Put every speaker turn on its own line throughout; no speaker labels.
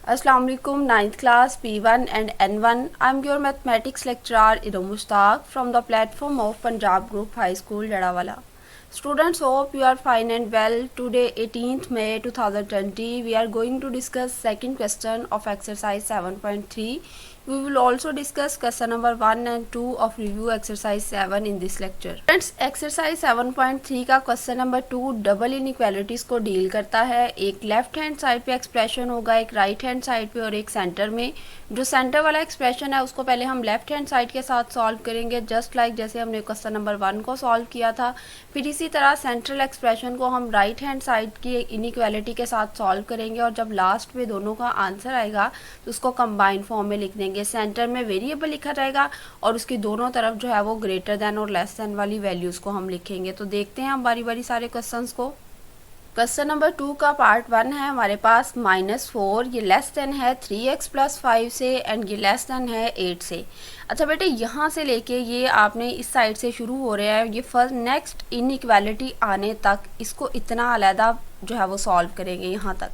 अस्सलाम वालेकुम ninth class P1 and N1. I'm your mathematics lecturer Iram Mushtaq from the platform of Punjab Group High School Jadawala. Students, hope you are fine and well. Today 18th May 2020 we are going to discuss second question of exercise 7.3. We will also discuss question number 1 and 2 of review exercise 7 in this lecture. Friends, exercise 7.3 का question number 2 double inequalities को deal करता है। एक left hand side पे expression होगा, एक right hand side पे और एक सेंटर में। जो सेंटर वाला एक्सप्रेशन है उसको पहले हम लेफ्ट हैंड साइड के साथ सॉल्व करेंगे, जस्ट लाइक जैसे हमने क्वेश्चन नंबर 1 को सॉल्व किया था। फिर इसी तरह सेंट्रल एक्सप्रेशन को हम राइट हैंड साइड की इनइक्वालिटी के साथ सॉल्व करेंगे और जब लास्ट में दोनों का आंसर आएगा तो उसको कंबाइन फॉर्म में लिख देंगे। सेंटर में वेरिएबल लिखा जाएगा और उसकी दोनों तरफ जो है वो ग्रेटर देन और लेस देन वाली वैल्यूज को हम लिखेंगे। तो देखते हैं हम बारी बारी सारे क्वेश्चंस को। क्वेश्चन नंबर 2 का पार्ट 1 है हमारे पास -4, ये लेस देन है 3x + 5 से एंड ये लेस देन है 8 से। अच्छा बेटे, यहाँ से लेके ये आपने इस साइड से शुरू हो रहा है, ये फर्स्ट नेक्स्ट इनइक्वालिटी आने तक इसको इतना अलहदा जो है वो सॉल्व करेंगे यहाँ तक।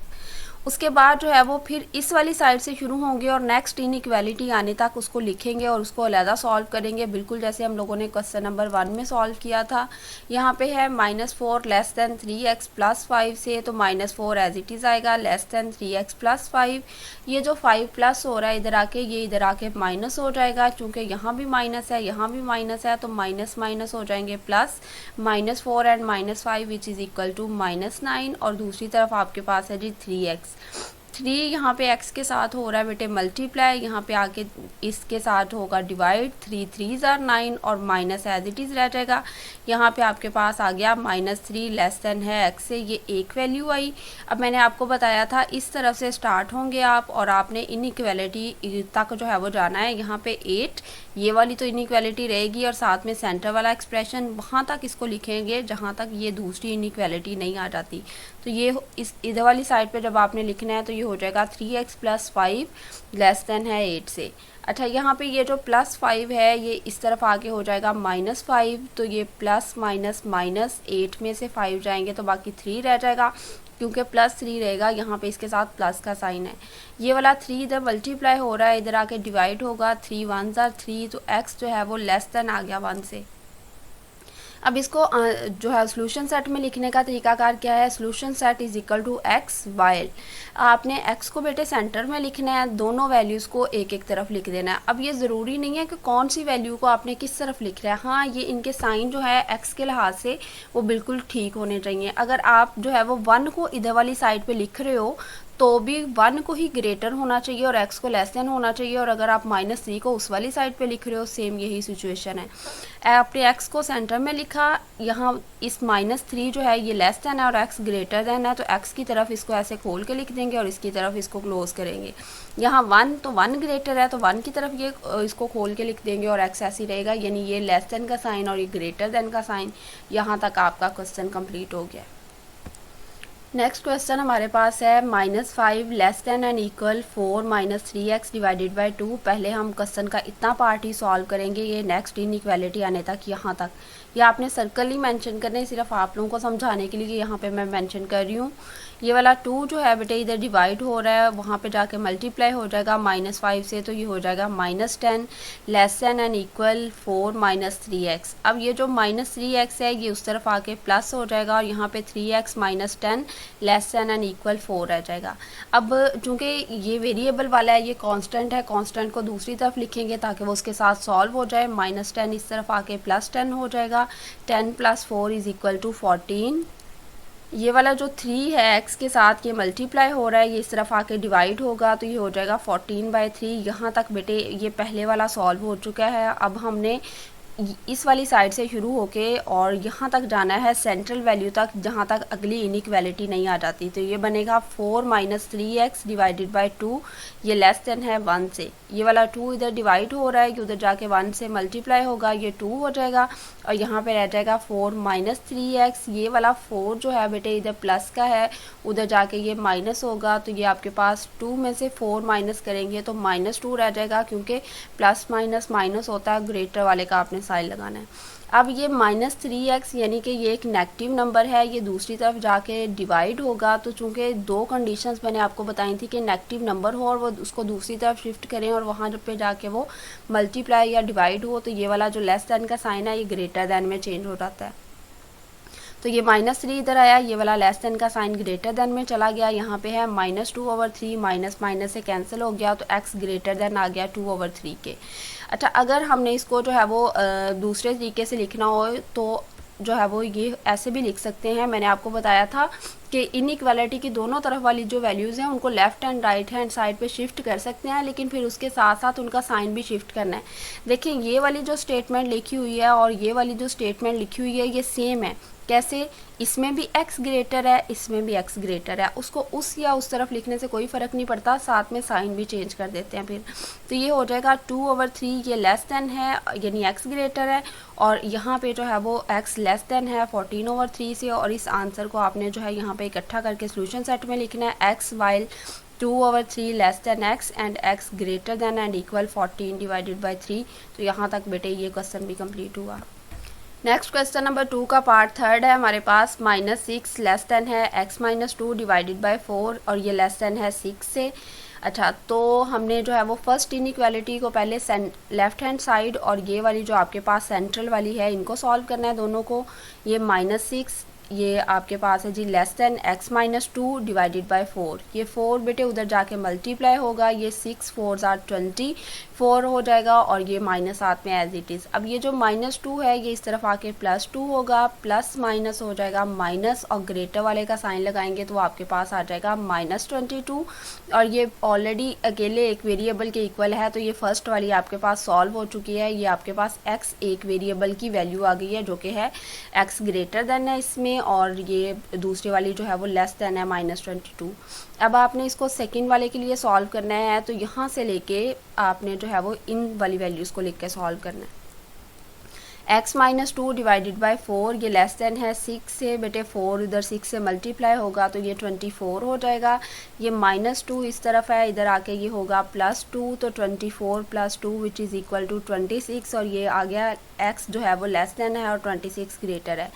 उसके बाद जो है वो फिर इस वाली साइड से शुरू होंगे और नेक्स्ट इनइक्वालिटी आने तक उसको लिखेंगे और उसको अलहदा सॉल्व करेंगे, बिल्कुल जैसे हम लोगों ने क्वेश्चन नंबर 1 में सॉल्व किया था। यहाँ पे है -4 लेस देन 3x + 5 से, तो -4 एज इट इज़ आएगा, लेस देन 3x + 5। ये जो 5 प्लस हो रहा है इधर आके, ये इधर आके माइनस हो जाएगा, क्योंकि यहाँ भी माइनस है यहाँ भी माइनस है, तो माइनस माइनस हो जाएंगे plus. -4 and -5 which is equal to -9। और दूसरी तरफ आपके पास है जी 3x। 3 यहाँ पे x के साथ हो रहा है बेटे मल्टीप्लाई, यहाँ पे आके इसके साथ होगा डिवाइड। 3 3s are 9 और माइनस एज इट इज़ रह जाएगा। यहाँ पे आपके पास आ गया -3 लेस देन है x से, ये एक वैल्यू आई। अब मैंने आपको बताया था इस तरफ से स्टार्ट होंगे आप और आपने इनइक्वालिटी तक जो है वो जाना है। यहाँ पे 8 ये वाली तो इनइक्वालिटी रहेगी और साथ में सेंटर वाला एक्सप्रेशन वहाँ तक इसको लिखेंगे जहाँ तक ये दूसरी इनइक्वालिटी नहीं आ जाती। तो ये इस इधर वाली साइड पे जब आपने लिखना है तो ये हो जाएगा 3x + 5 लेस देन है 8 से। अच्छा, यहाँ पे ये जो +5 है ये इस तरफ आके हो जाएगा -5, तो ये प्लस माइनस -8 में से 5 जाएंगे तो बाकी 3 रह जाएगा, क्योंकि +3 रहेगा यहाँ पे इसके साथ प्लस का साइन है। ये वाला 3 इधर मल्टीप्लाई हो रहा है, इधर आके डिवाइड होगा। 3 1s are 3, तो x जो है वो लेस देन आ गया 1 से। अब इसको जो है सोल्यूशन सेट में लिखने का तरीकाकार क्या है। Solution set is equal to x while आपने x को बेटे सेंटर में लिखना है, दोनों वैल्यूज़ को एक एक तरफ लिख देना है। अब ये ज़रूरी नहीं है कि कौन सी वैल्यू को आपने किस तरफ लिख रहा है, हाँ ये इनके साइन जो है x के लिहाज से वो बिल्कुल ठीक होने चाहिए। अगर आप जो है वो 1 को इधर वाली साइड पे लिख रहे हो तो भी 1 को ही ग्रेटर होना चाहिए और x को लेस देन होना चाहिए, और अगर आप -3 को उस वाली साइड पे लिख रहे हो सेम यही सिचुएशन है। आपने x को सेंटर में लिखा, यहाँ इस -3 जो है ये लेस देन है और x ग्रेटर देन है, तो x की तरफ इसको ऐसे खोल के लिख देंगे और इसकी तरफ इसको क्लोज करेंगे। यहाँ 1 तो 1 ग्रेटर है तो 1 की तरफ ये इसको खोल के लिख देंगे और x ऐसी रहेगा, यानी ये लेस देन का साइन और ये ग्रेटर देन का साइन। यहाँ तक आपका क्वेश्चन कंप्लीट हो गया। नेक्स्ट क्वेश्चन हमारे पास है -5 less than and equal 4 -3x divided by 2। पहले हम क्वेश्चन का इतना पार्ट ही सॉल्व करेंगे, ये नेक्स्ट इनइक्वालिटी आने तक यहाँ तक। ये आपने सर्कल ही मेंशन करना है, सिर्फ आप लोगों को समझाने के लिए यहाँ पे मैं मेंशन कर रही हूँ। ये वाला 2 जो है बेटे इधर डिवाइड हो रहा है, वहाँ पे जाके मल्टीप्लाई हो जाएगा -5 से, तो ये हो जाएगा -10 less than and equal 4 -3x। अब ये जो -3x है ये उस तरफ आके प्लस हो जाएगा और यहाँ पे 3x -10 less than and equal 4 रह जाएगा। अब चूँकि ये वेरिएबल वाला है, ये कांस्टेंट है, कांस्टेंट को दूसरी तरफ लिखेंगे ताकि वो उसके साथ सॉल्व हो जाए। -10 इस तरफ आके +10 हो जाएगा, 10 + 4 इज इक्वल टू 14। ये वाला जो 3 है x के साथ ये मल्टीप्लाई हो रहा है, ये इस तरफ आके डिवाइड होगा, तो ये हो जाएगा 14/3। यहाँ तक बेटे ये पहले वाला सॉल्व हो चुका है। अब हमने इस वाली साइड से शुरू होके और यहाँ तक जाना है सेंट्रल वैल्यू तक, जहाँ तक अगली इनइक्वालिटी नहीं आ जाती। तो ये बनेगा 4 -3x डिवाइडेड बाय 2, ये लेस देन है 1 से। ये वाला 2 इधर डिवाइड हो रहा है कि उधर जाके 1 से मल्टीप्लाई होगा, ये 2 हो जाएगा और यहाँ पे रह जाएगा 4 -3x। ये वाला 4 जो है बेटे इधर प्लस का है, उधर जाके ये माइनस होगा, तो ये आपके पास 2 में से 4 माइनस करेंगे तो -2 रह जाएगा, क्योंकि प्लस माइनस माइनस होता है, ग्रेटर वाले का आपने साइन लगाना है। अब ये -3x यानी कि ये एक नेगेटिव नंबर है, ये दूसरी तरफ जाके डिवाइड होगा। तो चूंकि दो कंडीशंस मैंने आपको बताई थी कि नेगेटिव नंबर हो और वो उसको दूसरी तरफ शिफ्ट करें और वहाँ पे जाके वो मल्टीप्लाई या डिवाइड हो, तो ये वाला जो लेस दैन का साइन है ये ग्रेटर दैन में चेंज हो जाता है। तो ये -3 इधर आया, ये वाला लेस दैन का साइन ग्रेटर दैन में चला गया। यहाँ पे है -2/3, माइनस माइनस से कैंसिल हो गया, तो x ग्रेटर दैन आ गया 2/3 के। अच्छा, अगर हमने इसको जो है वो दूसरे तरीके से लिखना हो तो जो है वो ये ऐसे भी लिख सकते हैं। मैंने आपको बताया था कि इनइक्वालिटी की दोनों तरफ वाली जो वैल्यूज़ हैं उनको left and right hand side पे शिफ्ट कर सकते हैं, लेकिन फिर उसके साथ साथ उनका साइन भी शिफ्ट करना है। देखिए, ये वाली जो स्टेटमेंट लिखी हुई है और ये वाली जो स्टेटमेंट लिखी हुई है ये सेम है। कैसे? इसमें भी x ग्रेटर है, इसमें भी x ग्रेटर है, उसको उस या उस तरफ लिखने से कोई फ़र्क नहीं पड़ता, साथ में साइन भी चेंज कर देते हैं फिर। तो ये हो जाएगा 2/3, ये लेस दैन है यानी x ग्रेटर है, और यहाँ पे जो है वो x लेस दैन है 14/3 से। और इस आंसर को आपने जो है यहाँ पे इकट्ठा करके सोल्यूशन सेट में लिखना है, x while 2/3 less than x and x greater than and equal 14/3। तो यहाँ तक बेटे ये क्वेश्चन भी कंप्लीट हुआ। नेक्स्ट क्वेश्चन नंबर 2 का पार्ट 3 है हमारे पास। -6 लेस दैन है x - 2 डिवाइडेड बाय 4 और ये लेस दैन है 6 से। अच्छा, तो हमने जो है वो फर्स्ट इनइक्वालिटी को पहले लेफ्ट हैंड साइड और ये वाली जो आपके पास सेंट्रल वाली है इनको सॉल्व करना है दोनों को। ये -6 ये आपके पास है जी less than x - 2 divided by 4। ये 4 बेटे उधर जाके मल्टीप्लाई होगा, ये 6 4s are 24 हो जाएगा और ये माइनस साथ में एज इट इज़। अब ये जो -2 है ये इस तरफ आके +2 होगा, प्लस माइनस हो जाएगा माइनस, और ग्रेटर वाले का साइन लगाएंगे तो आपके पास आ जाएगा -22। और ये ऑलरेडी अकेले एक वेरिएबल के इक्वल है, तो ये फर्स्ट वाली आपके पास सॉल्व हो चुकी है। ये आपके पास x एक वेरिएबल की वैल्यू आ गई है जो कि है x ग्रेटर देन है इसमें, और ये दूसरी वाली जो है वो लेस देन है -22। अब आपने इसको सेकंड वाले के लिए सॉल्व करना है, तो यहाँ से लेके आपने जो है वो इन वाली वैल्यूज़ को लिख के सॉल्व करना है। x - 2 डिवाइडेड बाय 4 ये लेस देन है 6 से, बेटे 4 इधर 6 से मल्टीप्लाई होगा तो ये 24 हो जाएगा। ये -2 इस तरफ है, इधर आके ये होगा +2, तो 24 + 2 विच इज़ इक्वल टू 26, और ये आ गया x जो है वो लेस देन है और 26 ग्रेटर है।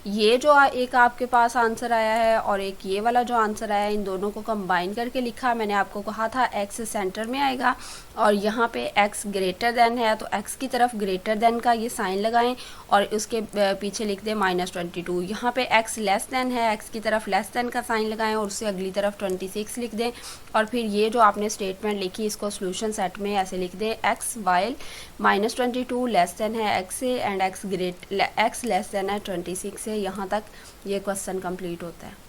ये जो एक आपके पास आंसर आया है और एक ये वाला जो आंसर आया है, इन दोनों को कंबाइन करके लिखा। मैंने आपको कहा था x सेंटर में आएगा और यहाँ पे x ग्रेटर देन है, तो x की तरफ ग्रेटर देन का ये साइन लगाएं और उसके पीछे लिख दें -22। यहाँ पे x लेस देन है, x की तरफ लेस देन का साइन लगाएं और उससे अगली तरफ 26 लिख दें, और फिर ये जो आपने स्टेटमेंट लिखी इसको सोल्यूशन सेट में ऐसे लिख दें, x वाइल -22 लेस देन है x से एंड x लेस देन है 26 से। यहाँ तक ये क्वेश्चन कंप्लीट होता है।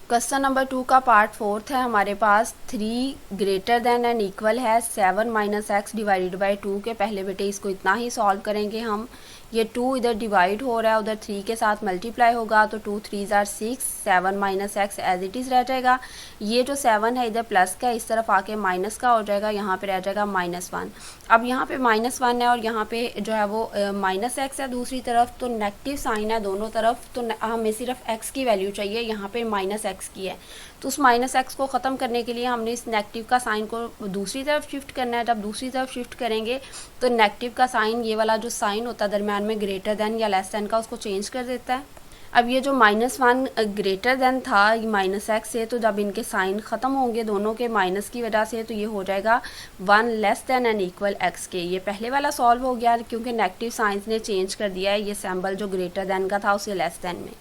क्वेश्चन नंबर 2 का पार्ट 4 है हमारे पास। 3 ग्रेटर देन एंड इक्वल है 7 - x डिवाइडेड बाय 2 के। पहले बेटे इसको इतना ही सॉल्व करेंगे हम। ये 2 इधर डिवाइड हो रहा है, उधर 3 के साथ मल्टीप्लाई होगा, तो 2 3s are 6, 7 - x as it is रह जाएगा। ये जो 7 है इधर प्लस का, इस तरफ आके माइनस का हो जाएगा, यहाँ पे रह जाएगा -1। अब यहाँ पे -1 है और यहाँ पे जो है वो -x है दूसरी तरफ, तो नेगेटिव साइन है दोनों तरफ, तो हमें सिर्फ x की वैल्यू चाहिए, यहाँ पे -x की है। तो उस -x को ख़त्म करने के लिए हमने इस नेगेटिव का साइन को दूसरी तरफ शिफ्ट करना है। जब दूसरी तरफ शिफ्ट करेंगे तो नेगेटिव का साइन, ये वाला जो साइन होता है दरम्यान में ग्रेटर देन या लेस देन का, उसको चेंज कर देता है। अब ये जो -1 ग्रेटर देन था -x से, तो जब इनके साइन ख़त्म होंगे दोनों के माइनस की वजह से, तो ये हो जाएगा 1 less than and equal x के। ये पहले वाला सॉल्व हो गया क्योंकि नेगेटिव साइंस ने चेंज कर दिया है, ये सिंबल जो ग्रेटर देन का था उसे लेस देन में।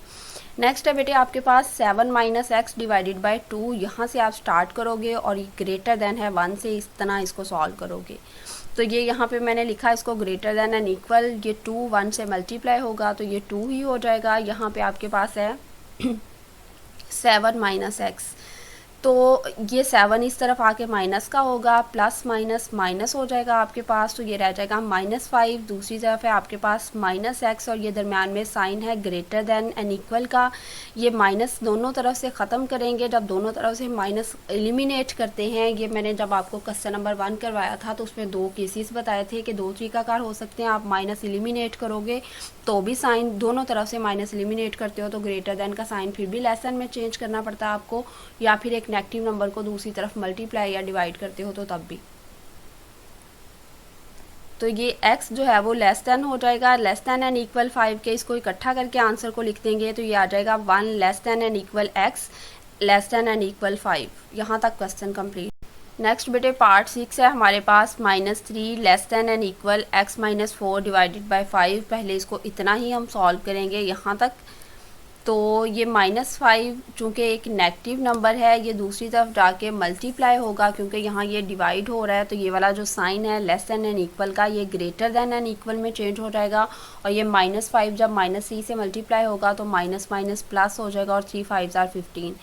नेक्स्ट है बेटे आपके पास 7 - x डिवाइडेड बाय 2। यहाँ से आप स्टार्ट करोगे और ये ग्रेटर देन है 1 से, इस तरह इसको सॉल्व करोगे। तो ये यहाँ पे मैंने लिखा इसको ग्रेटर देन एंड इक्वल, ये 2 1 से मल्टीप्लाई होगा तो ये 2 ही हो जाएगा। यहाँ पे आपके पास है 7 - x, तो ये 7 इस तरफ आके माइनस का होगा, प्लस माइनस माइनस हो जाएगा आपके पास, तो ये रह जाएगा -5। दूसरी तरफ है आपके पास -x और ये दरम्यान में साइन है ग्रेटर देन एंड इक्वल का। ये माइनस दोनों तरफ से ख़त्म करेंगे। जब दोनों तरफ से माइनस एलिमिनेट करते हैं, ये मैंने जब आपको क्वेश्चन नंबर 1 करवाया था तो उसमें 2 केसेस बताए थे कि 2 तरीकाकार हो सकते हैं। आप माइनस एलिमिनेट करोगे तो भी साइन दोनों तरफ से माइनस एलिमिनेट करते हो तो ग्रेटर देन का साइन फिर भी लेस देन में चेंज करना पड़ता है आपको, या फिर एक नेगेटिव नंबर को दूसरी तरफ मल्टीप्लाई या डिवाइड करते हो तो तब भी। तो ये x जो है वो लेस दैन हो जाएगा, लेस दैन एंड इक्वल 5 के, इसको इकट्ठा करके आंसर को लिख देंगे तो ये आ जाएगा 1 less than and equal x less than and equal 5। यहाँ तक क्वेश्चन कंप्लीट। नेक्स्ट बेटे पार्ट 6 है हमारे पास, -3 less than and equal x -4 divided by 5। पहले इसको इतना ही हम सॉल्व करेंगे यहाँ तक। तो ये -5 चूँकि एक नेगेटिव नंबर है, ये दूसरी तरफ जाके मल्टीप्लाई होगा क्योंकि यहाँ ये डिवाइड हो रहा है, तो ये वाला जो साइन है लेस दैन एंड इक्वल का ये ग्रेटर दैन एंड इक्वल में चेंज हो जाएगा। और ये -5 जब -3 से मल्टीप्लाई होगा तो माइनस माइनस प्लस हो जाएगा और 3 5 आर 15।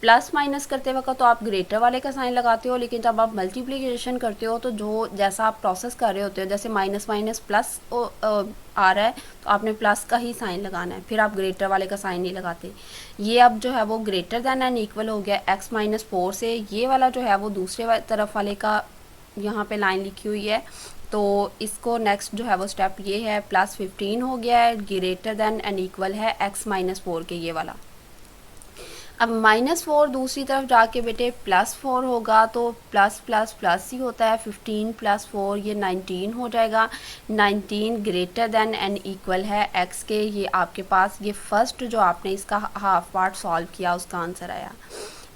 प्लस माइनस करते वक्त तो आप ग्रेटर वाले का साइन लगाते हो, लेकिन जब आप मल्टीप्लिकेशन करते हो तो जो जैसा आप प्रोसेस कर रहे होते हो, जैसे माइनस माइनस प्लस आ रहा है तो आपने प्लस का ही साइन लगाना है, फिर आप ग्रेटर वाले का साइन नहीं लगाते। ये अब जो है वो ग्रेटर दैन एंड इक्वल हो गया x -4 से। ये वाला जो है वो दूसरे तरफ वाले का यहाँ पे लाइन लिखी हुई है, तो इसको नेक्स्ट जो है वो स्टेप ये है, +15 हो गया है, ग्रेटर दैन एंड इक्वल है x -4 के ये वाला। अब -4 दूसरी तरफ जाके बेटे +4 होगा, तो प्लस प्लस प्लस ही होता है, 15 + 4 ये 19 हो जाएगा। 19 ग्रेटर दैन एंड इक्वल है x के। ये आपके पास ये फर्स्ट जो आपने इसका हाफ पार्ट सॉल्व किया उसका आंसर आया।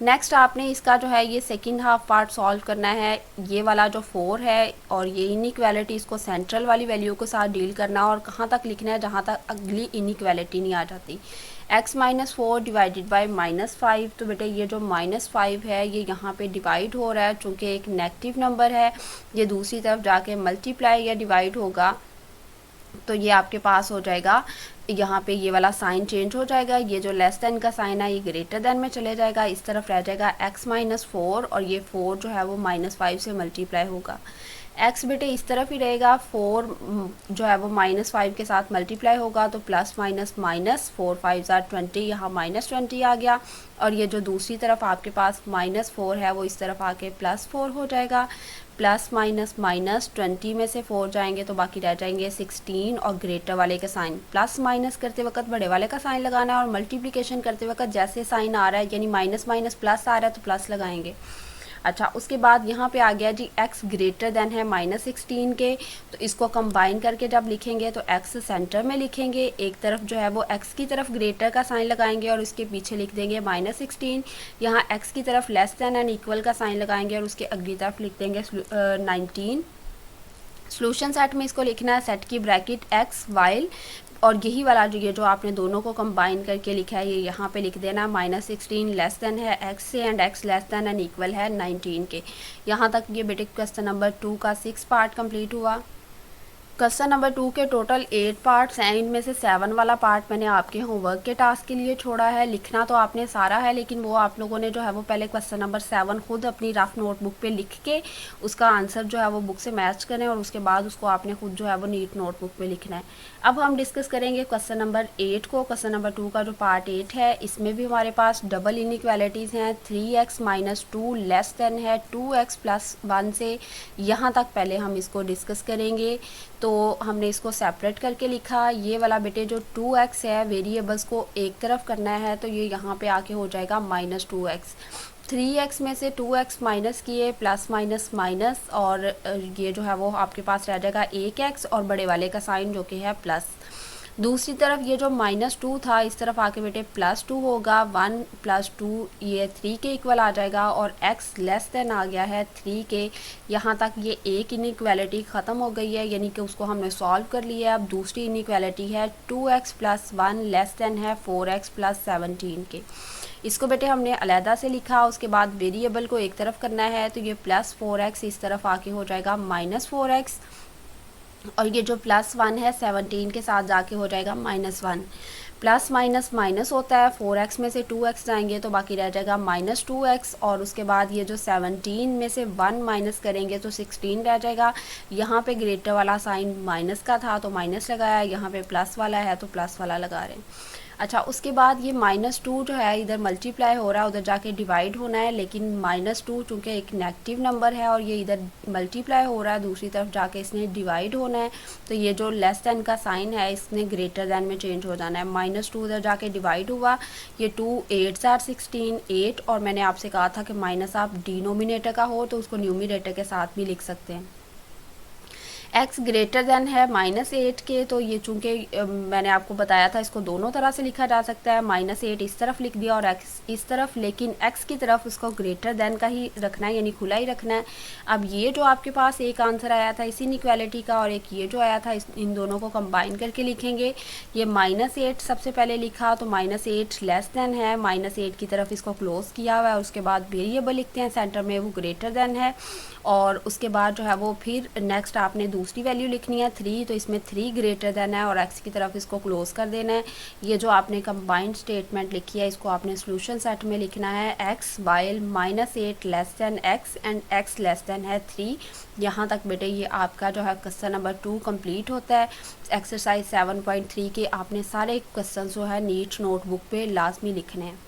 नेक्स्ट आपने इसका जो है ये सेकंड हाफ पार्ट सॉल्व करना है। ये वाला जो 4 है और ये इनइक्वालिटी, इसको सेंट्रल वाली वैल्यू के साथ डील करना और कहाँ तक लिखना है जहाँ तक अगली इनइक्वालिटी नहीं आ जाती। x -4 divided by -5। तो बेटे ये जो -5 है ये यहाँ पे डिवाइड हो रहा है, चूँकि एक नेगेटिव नंबर है, ये दूसरी तरफ जाके मल्टीप्लाई या डिवाइड होगा, तो ये आपके पास हो जाएगा, यहाँ पे ये वाला साइन चेंज हो जाएगा। ये जो लेस दैन का साइन है ये ग्रेटर दैन में चले जाएगा, इस तरफ रह जाएगा x -4 और ये 4 जो है वो -5 से मल्टीप्लाई होगा। x बेटे इस तरफ ही रहेगा, 4 जो है वो -5 के साथ मल्टीप्लाई होगा, तो प्लस माइनस माइनस 4 5 आर 20, यहाँ -20 आ गया। और ये जो दूसरी तरफ आपके पास -4 है वो इस तरफ आके +4 हो जाएगा। प्लस माइनस माइनस 20 में से 4 जाएंगे तो बाकी रह जाएंगे 16 और ग्रेटर वाले का साइन। प्लस माइनस करते वक्त बड़े वाले का साइन लगाना है और मल्टीप्लिकेशन करते वक्त जैसे साइन आ रहा है यानी माइनस माइनस प्लस आ रहा है तो प्लस लगाएंगे। अच्छा, उसके बाद यहाँ पे आ गया जी x ग्रेटर देन है -16 के, तो इसको कंबाइन करके जब लिखेंगे तो x सेंटर में लिखेंगे, एक तरफ जो है वो x की तरफ ग्रेटर का साइन लगाएंगे और उसके पीछे लिख देंगे -16। यहाँ x की तरफ लेस देन एंड इक्वल का साइन लगाएंगे और उसके अगली तरफ लिख देंगे 19। सॉल्यूशन सेट में इसको लिखना है सेट की ब्रैकेट x वाइल, और यही वाला जो ये जो आपने दोनों को कंबाइन करके लिखा है ये यहाँ पे लिख देना, -16 लेस देन है x से and x less than and equal है 19 के। यहाँ तक ये बेटे क्वेश्चन नंबर 2 का 6 पार्ट कंप्लीट हुआ। क्वेश्चन नंबर 2 के टोटल 8 पार्ट्स हैं, इनमें से 7 वाला पार्ट मैंने आपके होमवर्क के टास्क के लिए छोड़ा है। लिखना तो आपने सारा है, लेकिन वो आप लोगों ने जो है वो पहले क्वेश्चन नंबर 7 खुद अपनी रफ नोटबुक पे लिख के उसका आंसर जो है वो बुक से मैच करें और उसके बाद उसको आपने खुद जो है वो नीट नोटबुक पे लिखना है। अब हम डिस्कस करेंगे क्वेश्चन नंबर 8 को। क्वेश्चन नंबर 2 का जो पार्ट 8 है इसमें भी हमारे पास डबल इनइक्वालिटीज़ हैं। 3x - 2 लेस देन है 2x + 1 से, यहाँ तक पहले हम इसको डिस्कस करेंगे। तो हमने इसको सेपरेट करके लिखा। ये वाला बेटे जो 2x है वेरिएबल्स को एक तरफ करना है तो ये यहाँ पे आके हो जाएगा -2x। 3x में से 2x माइनस किए, प्लस माइनस माइनस, और ये जो है वो आपके पास रह जाएगा 1x और बड़े वाले का साइन जो कि है प्लस। दूसरी तरफ ये जो -2 था इस तरफ आके बेटे +2 होगा। 1 + 2 ये 3 के इक्वल आ जाएगा और x लेस देन आ गया है 3 के। यहाँ तक ये एक इनइक्वालिटी ख़त्म हो गई है, यानी कि उसको हमने सॉल्व कर लिया है। अब दूसरी इनइक्वालिटी है 2x + 1 लेस देन है 4x + 17 के। इसको बेटे हमने अलहदा से लिखा, उसके बाद वेरिएबल को एक तरफ करना है तो ये +4x इस तरफ आके हो जाएगा -4x, और ये जो +1 है 17 के साथ जाके हो जाएगा -1। प्लस माइनस माइनस होता है, 4x में से 2x जाएंगे तो बाकी रह जाएगा -2x, और उसके बाद ये जो 17 में से 1 माइनस करेंगे तो 16 रह जाएगा। यहाँ पे ग्रेटर वाला साइन माइनस का था तो माइनस लगाया, यहाँ पे प्लस वाला है तो प्लस वाला लगा रहे हैं। अच्छा, उसके बाद ये -2 जो है इधर मल्टीप्लाई हो रहा है, उधर जाके डिवाइड होना है, लेकिन -2 चूँकि एक नेगेटिव नंबर है और ये इधर मल्टीप्लाई हो रहा है, दूसरी तरफ जाके इसने डिवाइड होना है, तो ये जो लेस देन का साइन है इसने ग्रेटर देन में चेंज हो जाना है। -2 उधर जाके डिवाइड हुआ, ये 2 8 आर 16 8, और मैंने आपसे कहा था कि माइनस आप डिनोमिनेटर का हो तो उसको न्यूमिनेटर के साथ भी लिख सकते हैं। x ग्रेटर देन है -8 के, तो ये चूँकि मैंने आपको बताया था इसको दोनों तरह से लिखा जा सकता है, -8 इस तरफ लिख दिया और x इस तरफ, लेकिन x की तरफ उसको ग्रेटर देन का ही रखना है, यानी खुला ही रखना है। अब ये जो आपके पास एक आंसर आया था इस इनइक्वालिटी का और एक ये जो आया था इन दोनों को कंबाइन करके लिखेंगे। ये -8 सबसे पहले लिखा तो -8 लेस देन है, -8 की तरफ इसको क्लोज किया हुआ है और उसके बाद वेरिएबल लिखते हैं सेंटर में, वो ग्रेटर देन है। और उसके बाद जो है वो फिर नेक्स्ट आपने दूसरी वैल्यू लिखनी है 3, तो इसमें 3 ग्रेटर देन है और x की तरफ इसको क्लोज कर देना है। ये जो आपने कंबाइंड स्टेटमेंट लिखी है इसको आपने सोल्यूशन सेट में लिखना है, x while -8 less than x and x less than है 3। यहाँ तक बेटे ये आपका जो है क्वेश्चन नंबर 2 कंप्लीट होता है। एक्सरसाइज 7.3 के आपने सारे क्वेश्चन जो है नीट नोटबुक पे लाजमी लिखने हैं।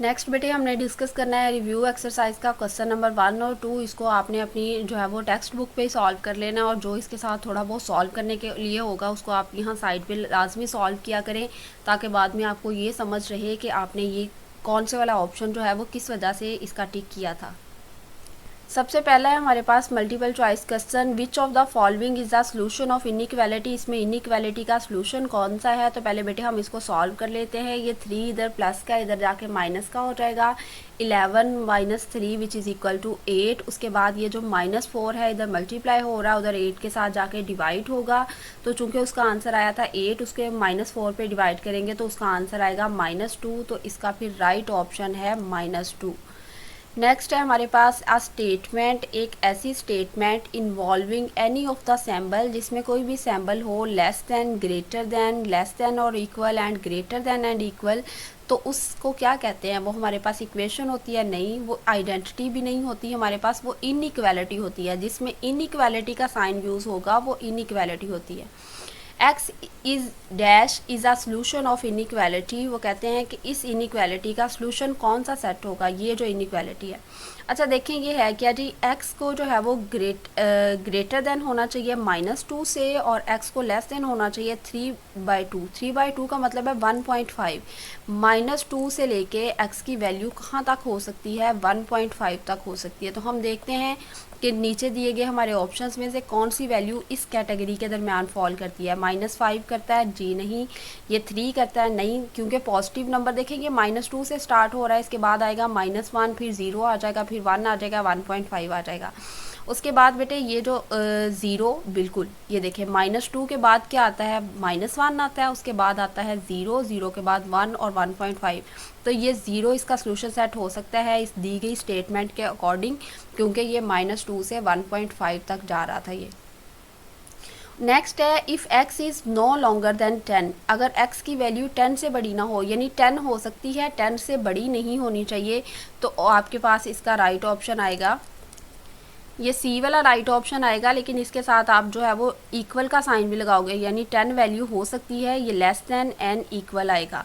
नेक्स्ट बेटे हमने डिस्कस करना है रिव्यू एक्सरसाइज का क्वेश्चन नंबर 1 और 2। इसको आपने अपनी जो है वो टेक्स्ट बुक पे सॉल्व कर लेना है और जो इसके साथ थोड़ा बहुत सॉल्व करने के लिए होगा उसको आप यहाँ साइड पे लाजमी सॉल्व किया करें, ताकि बाद में आपको ये समझ रहे कि आपने ये कौन से वाला ऑप्शन जो है वो किस वजह से इसका टिक किया था। सबसे पहला है हमारे पास multiple choice question, which of the following is the solution of inequality. इसमें इनइक्वालिटी का सोल्यूशन कौन सा है, तो पहले बेटे हम इसको सॉल्व कर लेते हैं। ये 3 इधर प्लस का इधर जाके माइनस का हो जाएगा, 11 minus 3 which is equal to 8। उसके बाद ये जो -4 है इधर मल्टीप्लाई हो रहा है उधर 8 के साथ जाके डिवाइड होगा, तो चूंकि उसका आंसर आया था 8 उसके -4 पे डिवाइड करेंगे तो उसका आंसर आएगा -2, तो इसका फिर राइट ऑप्शन है -2। नेक्स्ट है हमारे पास अ स्टेटमेंट, एक ऐसी statement involving any of the symbol जिसमें कोई भी सैम्बल हो less than, greater than, less than और equal and greater than and equal, तो उसको क्या कहते हैं। वो हमारे पास इक्वेशन होती है नहीं, वो आइडेंटिटी भी नहीं होती हमारे पास, वो इनइक्वालिटी होती है। जिसमें इनइक्वालिटी का साइन यूज़ होगा वो इनइक्वालिटी होती है। x is dash is a solution of inequality, वो कहते हैं कि इस इनइक्वालिटी का सोल्यूशन कौन सा सेट होगा, ये जो इनइक्वालिटी है। अच्छा देखें ये है क्या जी, x को जो है वो ग्रेटर देन होना चाहिए -2 से और x को लेस देन होना चाहिए 3/2। 3/2 का मतलब है 1.5। -2 से लेके x की वैल्यू कहाँ तक हो सकती है, 1.5 तक हो सकती है। तो हम देखते हैं कि नीचे दिए गए हमारे ऑप्शंस में से कौन सी वैल्यू इस कैटेगरी के दरमियान फॉल करती है। -5 करता है जी नहीं, ये 3 करता है नहीं, क्योंकि पॉजिटिव नंबर देखेंगे -2 से स्टार्ट हो रहा है, इसके बाद आएगा -1, फिर 0 आ जाएगा, फिर 1 आ जाएगा, 1.5 आ जाएगा। उसके बाद बेटे ये जो 0 बिल्कुल ये देखें -2 के बाद क्या आता है, -1 आता है, उसके बाद आता है 0, 0 के बाद 1 और 1.5। तो ये 0 इसका सोल्यूशन सेट हो सकता है इस दी गई स्टेटमेंट के अकॉर्डिंग, क्योंकि ये -2 से 1.5 तक जा रहा था ये। नेक्स्ट है if x is no longer than 10, अगर x की वैल्यू 10 से बड़ी ना हो, यानी 10 हो सकती है 10 से बड़ी नहीं होनी चाहिए, तो आपके पास इसका राइट ऑप्शन आएगा, ये सी वाला राइट ऑप्शन आएगा। लेकिन इसके साथ आप जो है वो इक्वल का साइन भी लगाओगे, यानी 10 वैल्यू हो सकती है, ये लेस देन एन इक्वल आएगा।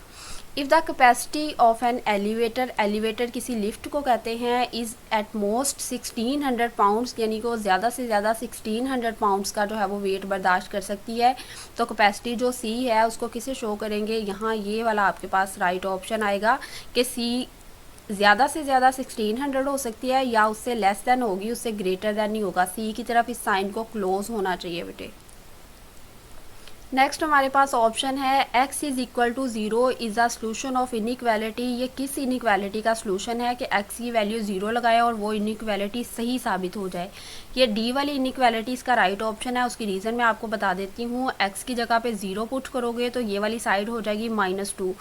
If the capacity of an elevator, elevator किसी लिफ्ट को कहते हैं, इज़ एट मोस्ट 1600 पाउंड्स, यानी कि वो ज़्यादा से ज़्यादा 1600 पाउंड्स का जो है वो वेट बर्दाश्त कर सकती है। तो कैपेसिटी जो सी है उसको किसे शो करेंगे, यहाँ ये वाला आपके पास राइट ऑप्शन आएगा कि सी ज़्यादा से ज़्यादा 1600 हो सकती है या उससे लेस देन होगी, उससे ग्रेटर देन नहीं होगा। सी की तरफ इस साइन को क्लोज होना चाहिए बेटे। नेक्स्ट हमारे पास ऑप्शन है x is equal to 0 is a solution of inequality. ये किस इनइक्वालिटी का सोल्यूशन है कि x की वैल्यू 0 लगाए और वो इनइक्वालिटी सही साबित हो जाए। ये डी वाली इनइक्वालिटी इसका राइट ऑप्शन है, उसकी रीज़न मैं आपको बता देती हूँ। x की जगह पे 0 पुट करोगे तो ये वाली साइड हो जाएगी -2,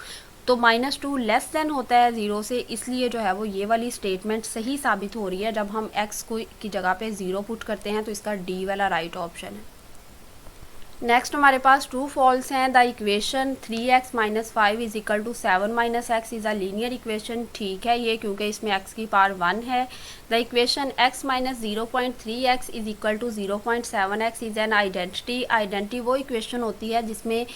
तो -2 लेस देन होता है 0 से, इसलिए जो है वो ये वाली स्टेटमेंट सही साबित हो रही है जब हम x को की जगह पे 0 पुट करते हैं, तो इसका डी वाला राइट ऑप्शन है। नेक्स्ट हमारे पास ट्रू फॉल्स हैं। The equation 3x - 5 is equal to 7 - x is a linear equation, ठीक है ये, क्योंकि इसमें x की पावर 1 है। The equation x - 0.3x is equal to 0.7x is an identity. Identity वो इक्वेशन होती है जिसमें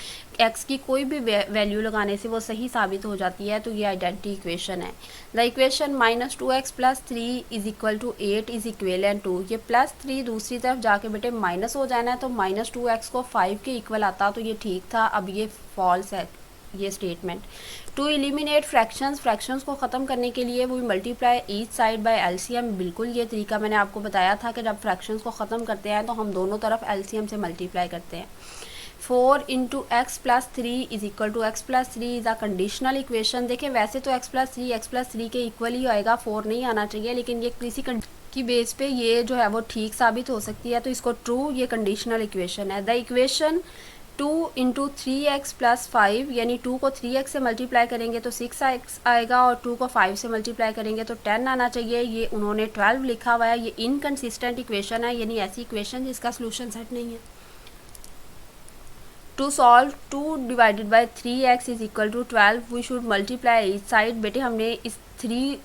x की कोई भी वैल्यू लगाने से वो सही साबित हो जाती है, तो ये आइडेंटिटी इक्वेशन है। The equation -2x + 3 is equal to 8 is equivalent to, ये +3 दूसरी तरफ जाके बेटे माइनस हो जाना है, तो -2x को 5 के इक्वल आता, तो ये ठीक था। अब ये फॉल्स है। ये स्टेटमेंट। टू एलिमिनेट फ्रैक्शंस को ख़त्म करने के लिए वो multiply each side by LCM, बिल्कुल ये तरीका मैंने आपको बताया था कि जब फ्रैक्शंस को ख़त्म करते हैं तो हम दोनों तरफ एलसीएम से मल्टीप्लाई करते हैं। 4 into x plus three is equal to x plus three is a conditional equation. देखें वैसे तो एक्स प्लस थ्री के इक्वल ही आएगा, 4 नहीं आना चाहिए, लेकिन ये किसी की बेस पे ये जो है वो ठीक साबित हो सकती है, तो इसको ट्रू, ये कंडीशनल इक्वेशन है। The equation 2 into three x plus five, यानी 2 को 3x से मल्टीप्लाई करेंगे तो 6x आएगा और 2 को 5 से मल्टीप्लाई करेंगे तो 10 आना चाहिए। ये उन्होंने 12 लिखा हुआ है, ये इनकन्सिस्टेंट इक्वेशन है, यानी ऐसी इक्वेशन जिसका सोल्यूशन सेट नहीं है। To solve 2 divided by 3x is equal to 12 we should multiply each side. बेटे हमने इस 3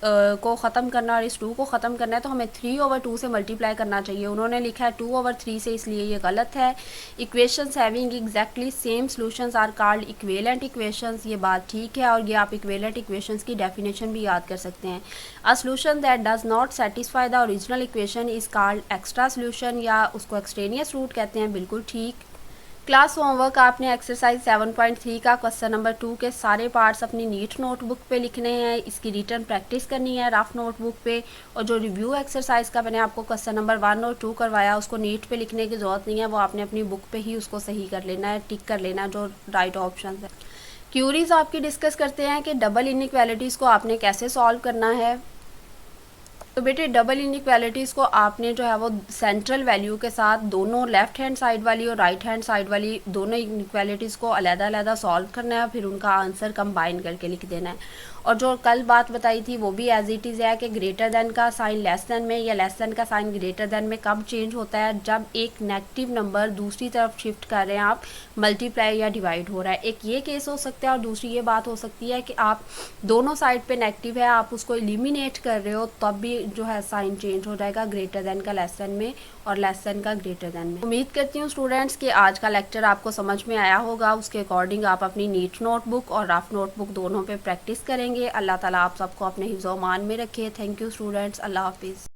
को ख़त्म करना और इस 2 को ख़त्म करना है तो हमें 3/2 से मल्टीप्लाई करना चाहिए। उन्होंने लिखा है 2/3 से, इसलिए ये गलत है। Equations having exactly same solutions are called equivalent equations, ये बात ठीक है, और ये आप इक्विवेलेंट इक्वेशंस की डेफिनेशन भी याद कर सकते हैं। A solution that does not satisfy the original equation is called extra solution, या उसको एक्सट्रेनियस रूट कहते हैं, बिल्कुल ठीक। क्लास होमवर्क आपने एक्सरसाइज 7.3 का क्वेश्चन नंबर 2 के सारे पार्ट्स अपनी नीट नोटबुक पे लिखने हैं, इसकी रिटर्न प्रैक्टिस करनी है रफ नोटबुक पे, और जो रिव्यू एक्सरसाइज का मैंने आपको क्वेश्चन नंबर 1 और 2 करवाया उसको नीट पे लिखने की ज़रूरत नहीं है, वो आपने अपनी बुक पे ही उसको सही कर लेना है, टिक कर लेना है जो राइट ऑप्शन है। क्यूरीज आपकी डिस्कस करते हैं कि डबल इनइक्वालिटीज़ को आपने कैसे सॉल्व करना है। तो बेटे डबल इनइक्वालिटीज़ को आपने जो है वो सेंट्रल वैल्यू के साथ दोनों लेफ़्ट हैंड साइड वाली और राइट हैंड साइड वाली दोनों इनइक्वालिटीज़ को अलग-अलग सॉल्व करना है, फिर उनका आंसर कंबाइन करके लिख देना है। और जो कल बात बताई थी वो भी एज इट इज़ है कि ग्रेटर देन का साइन लेस देन में या लेस देन का साइन ग्रेटर देन में कब चेंज होता है, जब एक नेगेटिव नंबर दूसरी तरफ शिफ्ट कर रहे हैं आप, मल्टीप्लाई या डिवाइड हो रहा है। एक ये केस हो सकता है और दूसरी ये बात हो सकती है कि आप दोनों साइड पे नेगेटिव है, आप उसको एलिमिनेट कर रहे हो, तब भी जो है साइन चेंज हो जाएगा, ग्रेटर देन का लेस देन में और लेस देन का ग्रेटर देन में। उम्मीद करती हूँ स्टूडेंट्स कि आज का लेक्चर आपको समझ में आया होगा, उसके अकॉर्डिंग आप अपनी नीट नोटबुक और रफ नोटबुक दोनों पे प्रैक्टिस करेंगे। अल्लाह ताला आप सबको अपने हिफ्ज़-ओ-मान में रखे। थैंक यू स्टूडेंट्स, अल्लाह हाफिज़।